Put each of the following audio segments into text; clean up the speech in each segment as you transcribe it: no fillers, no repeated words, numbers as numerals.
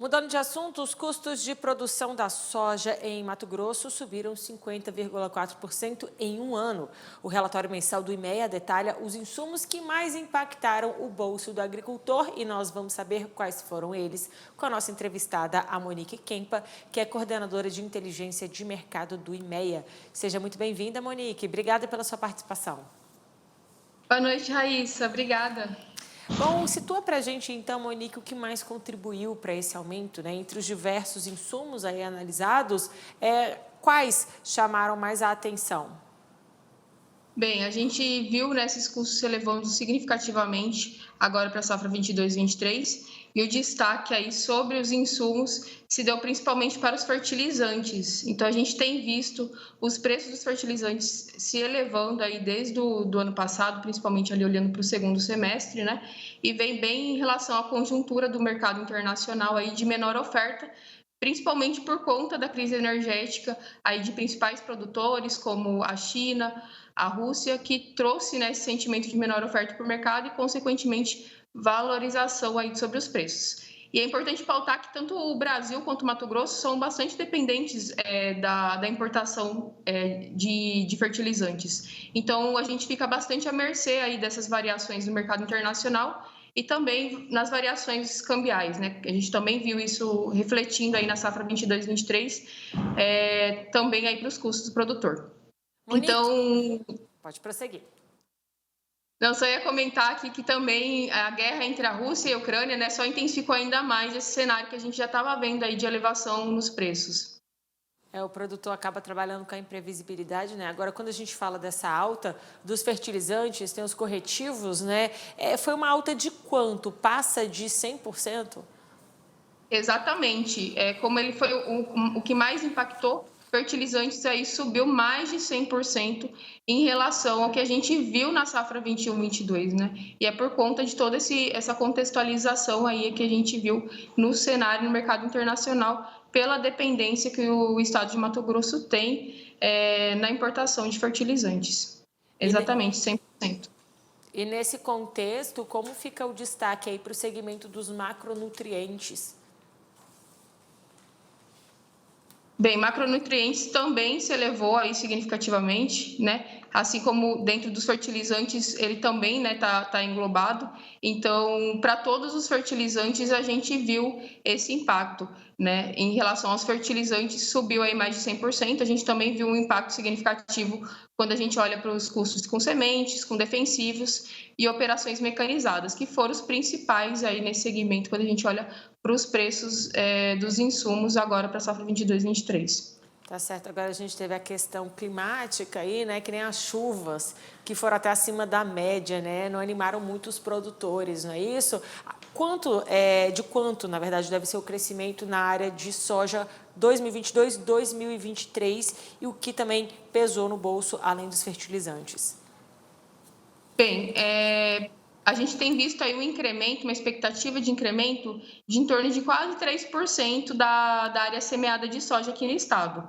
Mudando de assunto, os custos de produção da soja em Mato Grosso subiram 50,4% em um ano. O relatório mensal do IMEA detalha os insumos que mais impactaram o bolso do agricultor e nós vamos saber quais foram eles com a nossa entrevistada, a Monique Kempa, que é coordenadora de inteligência de mercado do IMEA. Seja muito bem-vinda, Monique. Obrigada pela sua participação. Boa noite, Raíssa. Obrigada. Bom, situa para a gente então, Monique, o que mais contribuiu para esse aumento, né? Entre os diversos insumos aí analisados, quais chamaram mais a atenção? Bem, a gente viu esses custos se elevando significativamente agora para a safra 22/23 e o destaque aí sobre os insumos se deu principalmente para os fertilizantes. Então, a gente tem visto os preços dos fertilizantes se elevando aí desde o ano passado, principalmente ali olhando para o segundo semestre, né? E vem bem em relação à conjuntura do mercado internacional aí de menor oferta, principalmente por conta da crise energética aí de principais produtores como a China, a Rússia, que trouxe esse sentimento de menor oferta para o mercado e, consequentemente, valorização aí sobre os preços. E é importante pautar que tanto o Brasil quanto o Mato Grosso são bastante dependentes da importação de fertilizantes. Então, a gente fica bastante à mercê aí dessas variações no mercado internacional e também nas variações cambiais, né? A gente também viu isso refletindo aí na safra 22/23, também aí para os custos do produtor. Monique, Então, pode prosseguir. não, só ia comentar aqui que também a guerra entre a Rússia e a Ucrânia, né, só intensificou ainda mais esse cenário que a gente já estava vendo aí de elevação nos preços. O produtor acaba trabalhando com a imprevisibilidade, né? Agora, quando a gente fala dessa alta dos fertilizantes, tem os corretivos, né? Foi uma alta de quanto? Passa de 100%? Exatamente. Como ele foi o que mais impactou, fertilizantes aí subiu mais de 100% em relação ao que a gente viu na safra 21/22, né? E é por conta de toda essa contextualização aí que a gente viu no cenário no mercado internacional pela dependência que o estado de Mato Grosso tem na importação de fertilizantes. Exatamente, 100%. E nesse contexto, como fica o destaque aí para o segmento dos macronutrientes? Bem, macronutrientes também se elevou aí significativamente, né? Assim como dentro dos fertilizantes, ele também, né, tá englobado. Então, para todos os fertilizantes, a gente viu esse impacto, né? Em relação aos fertilizantes, subiu aí mais de 100%. A gente também viu um impacto significativo quando a gente olha para os custos com sementes, com defensivos e operações mecanizadas, que foram os principais aí nesse segmento quando a gente olha para os preços dos insumos agora para a safra 22/23. Tá certo, agora a gente teve a questão climática aí, né, que nem as chuvas, que foram até acima da média, né, não animaram muito os produtores, não é isso? De quanto, na verdade, deve ser o crescimento na área de soja 2022, 2023 e o que também pesou no bolso, além dos fertilizantes? Bem, a gente tem visto aí um incremento, uma expectativa de incremento de em torno de quase 3% da área semeada de soja aqui no estado.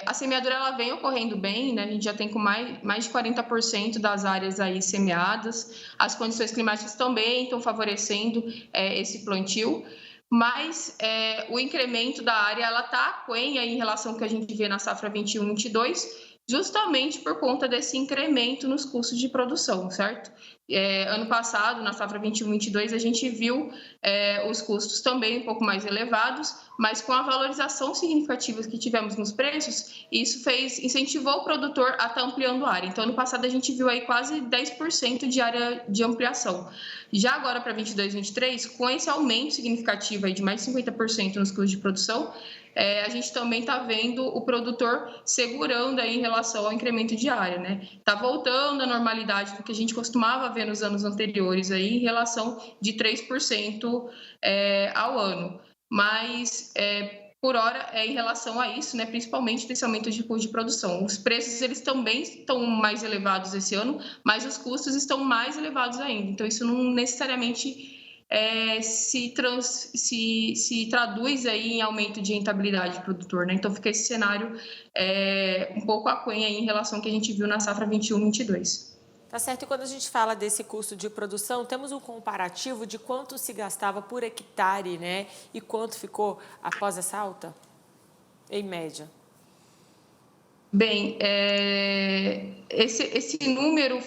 A semeadura ela vem ocorrendo bem, né? A gente já tem com mais de 40% das áreas aí semeadas. As condições climáticas também estão favorecendo esse plantio, mas o incremento da área ela está aquém aí em relação ao que a gente vê na safra 21/22, justamente por conta desse incremento nos custos de produção, certo? Ano passado, na safra 21/22, a gente viu os custos também um pouco mais elevados, mas com a valorização significativa que tivemos nos preços, isso incentivou o produtor a estar ampliando a área. Então, ano passado, a gente viu aí quase 10% de área de ampliação. Já agora, para 22/23, com esse aumento significativo aí de mais de 50% nos custos de produção, a gente também está vendo o produtor segurando aí em relação ao incremento de área, né? Está voltando à normalidade do que a gente costumava ver nos anos anteriores aí em relação de 3% ao ano. Mas por hora em relação a isso, né, principalmente desse aumento de custo de produção. Os preços eles também estão mais elevados esse ano, mas os custos estão mais elevados ainda. Então isso não necessariamente se traduz aí em aumento de rentabilidade do produtor, né? Então fica esse cenário um pouco aquém aí em relação ao que a gente viu na safra 21/22. Tá certo, e quando a gente fala desse custo de produção, temos um comparativo de quanto se gastava por hectare, né? E quanto ficou após essa alta, em média? Bem, esse número,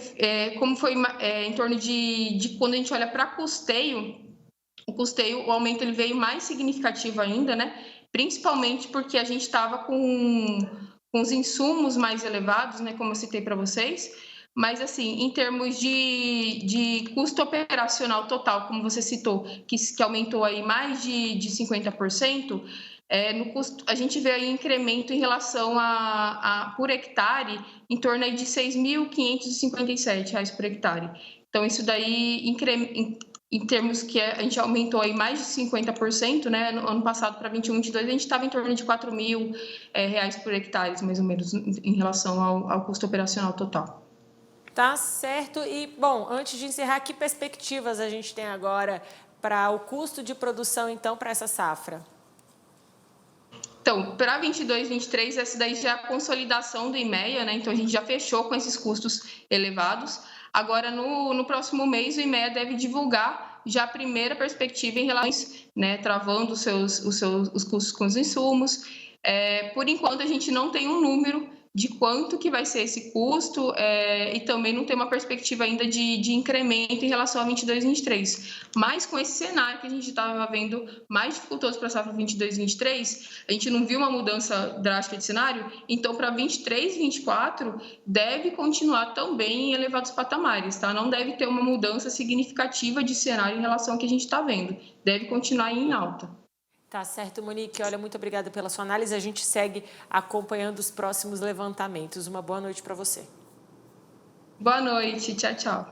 como foi em torno de quando a gente olha para custeio, o aumento ele veio mais significativo ainda, né? Principalmente porque a gente estava com os insumos mais elevados, né? Como eu citei para vocês. Mas, assim, em termos de custo operacional total, como você citou, que aumentou aí mais de 50%, no custo, a gente vê aí incremento em relação por hectare, em torno aí de R$ 6.557 por hectare. Então, isso daí, em termos que a gente aumentou aí mais de 50%, né? No ano passado para 21, 22, a gente estava em torno de R$ 4.000 por hectare, mais ou menos, em relação ao custo operacional total. Tá certo. E, bom, antes de encerrar, que perspectivas a gente tem agora para o custo de produção, então, para essa safra? Então, para 22, 23, essa daí já é a consolidação do IMEA, né? Então, a gente já fechou com esses custos elevados. Agora, no próximo mês, o IMEA deve divulgar já a primeira perspectiva em relação, né? Travando os custos com os insumos. Por enquanto, a gente não tem um número de quanto que vai ser esse custo e também não tem uma perspectiva ainda de incremento em relação a 22 e 23. Mas com esse cenário que a gente estava vendo mais dificultoso para a safra 22 e 23, a gente não viu uma mudança drástica de cenário, então para 23 e 24 deve continuar também em elevados patamares, tá? Não deve ter uma mudança significativa de cenário em relação ao que a gente está vendo, deve continuar em alta. Tá certo, Monique. Olha, muito obrigada pela sua análise. A gente segue acompanhando os próximos levantamentos. Uma boa noite para você. Boa noite, tchau, tchau.